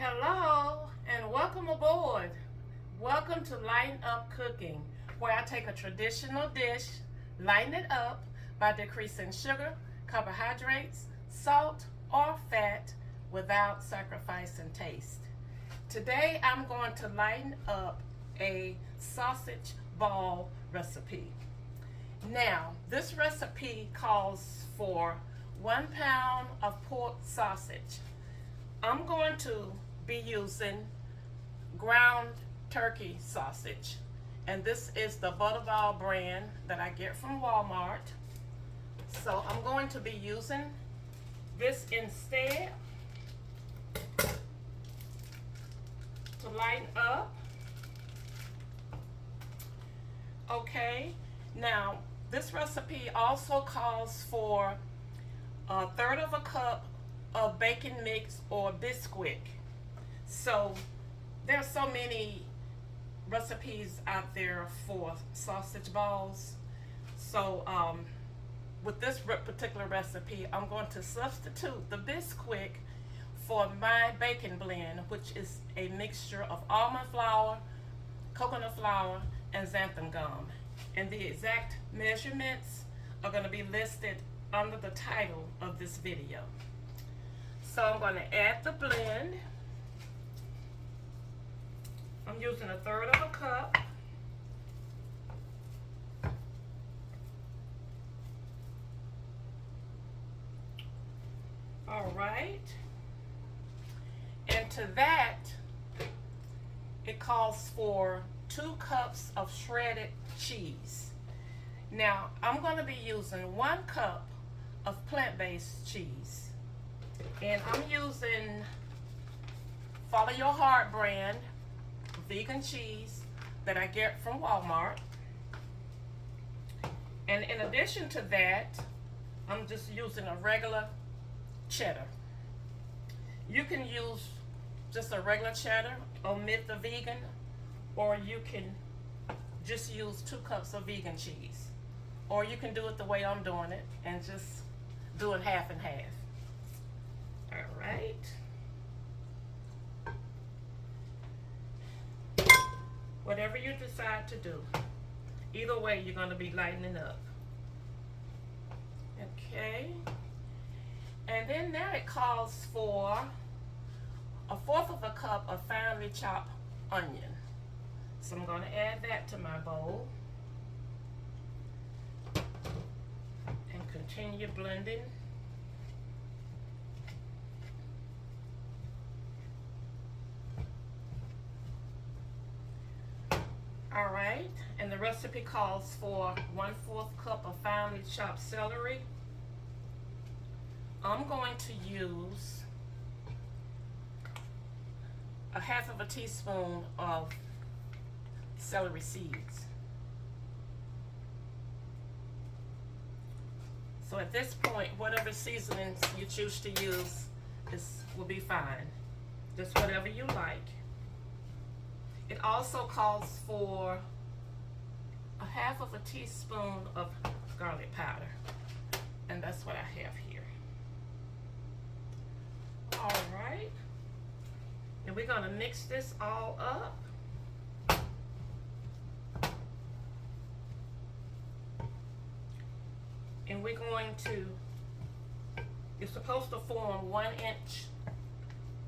Hello and welcome aboard. Welcome to Lighten Up Cooking, where I take a traditional dish, lighten it up by decreasing sugar, carbohydrates, salt, or fat without sacrificing taste. Today I'm going to lighten up a sausage ball recipe. Now, this recipe calls for 1 pound of pork sausage. I'm going to be using ground turkey sausage, and this is the Butterball brand that I get from Walmart. So I'm going to be using this instead to lighten up. Okay, now this recipe also calls for 1/3 of a cup of bacon mix or Bisquick. So there's so many recipes out there for sausage balls. So with this particular recipe, I'm going to substitute the Bisquick for my bacon blend, which is a mixture of almond flour, coconut flour, and xanthan gum. And the exact measurements are going to be listed under the title of this video. So I'm going to add the blend. I'm using 1/3 of a cup. All right. And to that, it calls for 2 cups of shredded cheese. Now, I'm going to be using 1 cup of plant-based cheese. And I'm using Follow Your Heart brand vegan cheese that I get from Walmart. And in addition to that, I'm just using a regular cheddar. You can use just a regular cheddar, omit the vegan, or you can just use 2 cups of vegan cheese. Or you can do it the way I'm doing it and just do it half and half. All right. Whatever you decide to do, either way, you're going to be lightening up. Okay. And then now it calls for 1/4 of a cup of finely chopped onion. So I'm going to add that to my bowl and continue blending. All right, and the recipe calls for 1/4 cup of finely chopped celery. I'm going to use 1/2 of a teaspoon of celery seeds. So at this point, whatever seasonings you choose to use will be fine. Just whatever you like. It also calls for 1/2 of a teaspoon of garlic powder. And that's what I have here. All right. And we're going to mix this all up. And we're going to, you're supposed to form 1-inch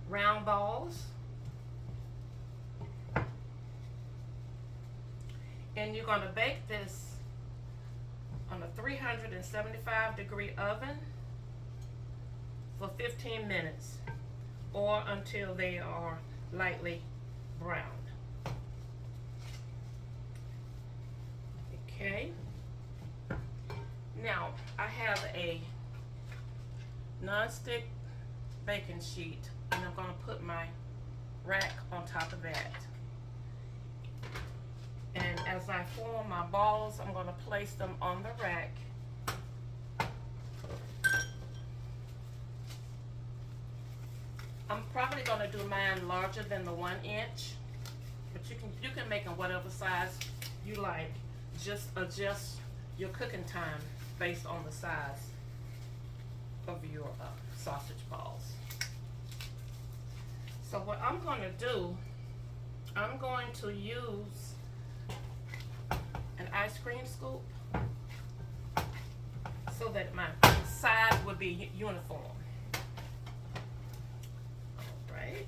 round balls. And you're going to bake this on a 375-degree oven for 15 minutes or until they are lightly browned. Okay. Now, I have a non-stick baking sheet, and I'm going to put my rack on top of that. And as I form my balls, I'm going to place them on the rack. I'm probably going to do mine larger than the 1 inch, but you can make them whatever size you like. Just adjust your cooking time based on the size of your sausage balls. So what I'm going to do, I'm going to use an ice cream scoop so that my sides will be uniform. All right.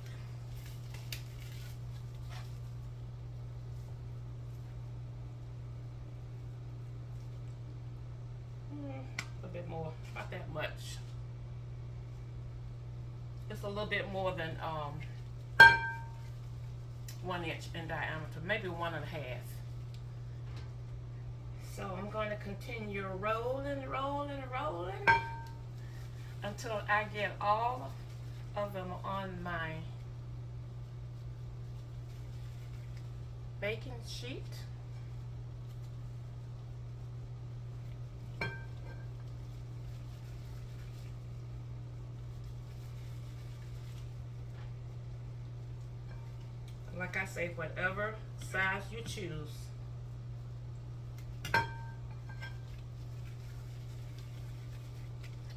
A bit more, not that much. It's a little bit more than 1 inch in diameter, maybe 1.5. So I'm going to continue rolling until I get all of them on my baking sheet. Like I say, whatever size you choose.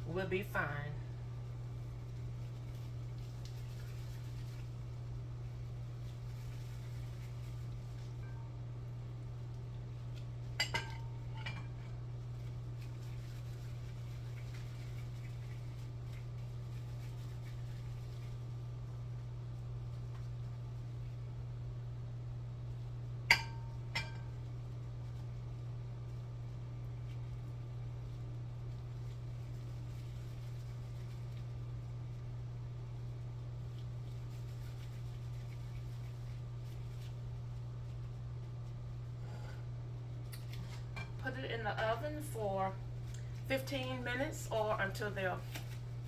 Will be fine. Put it in the oven for 15 minutes or until they're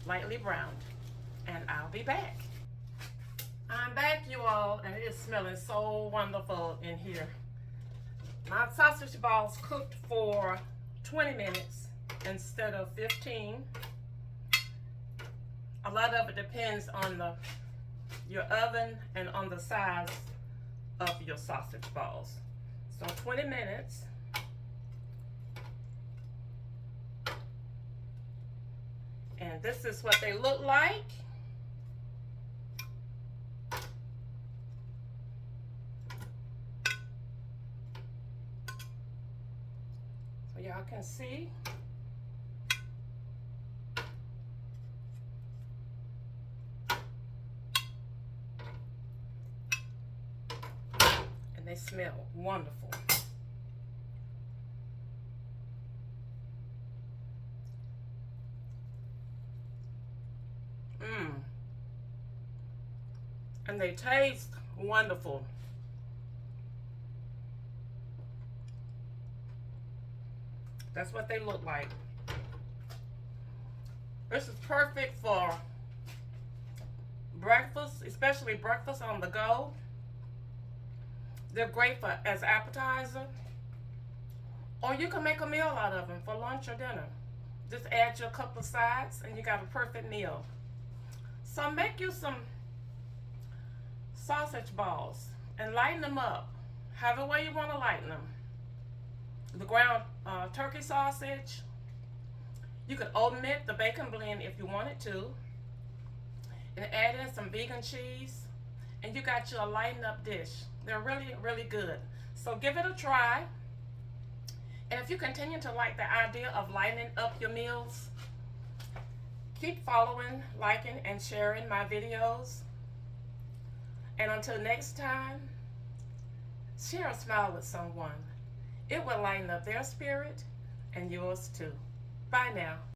lightly browned. And I'll be back. I'm back, you all, and it is smelling so wonderful in here. My sausage balls cooked for 20 minutes instead of 15. A lot of it depends on your oven and on the size of your sausage balls. So 20 minutes. And this is what they look like. So y'all can see. And they smell wonderful. And they taste wonderful. That's what they look like. This is perfect for breakfast, especially breakfast on the go. They're great for as appetizer. Or you can make a meal out of them for lunch or dinner. Just add your couple of sides and you got a perfect meal. So make you some sausage balls and lighten them up however way you want to lighten them. The ground turkey sausage, you could omit the bacon blend if you wanted to, and add in some vegan cheese, and you got your lighten up dish. They're really good. So give it a try, and if you continue to like the idea of lightening up your meals, keep following, liking, and sharing my videos. And until next time, share a smile with someone. It will lighten up their spirit and yours too. Bye now.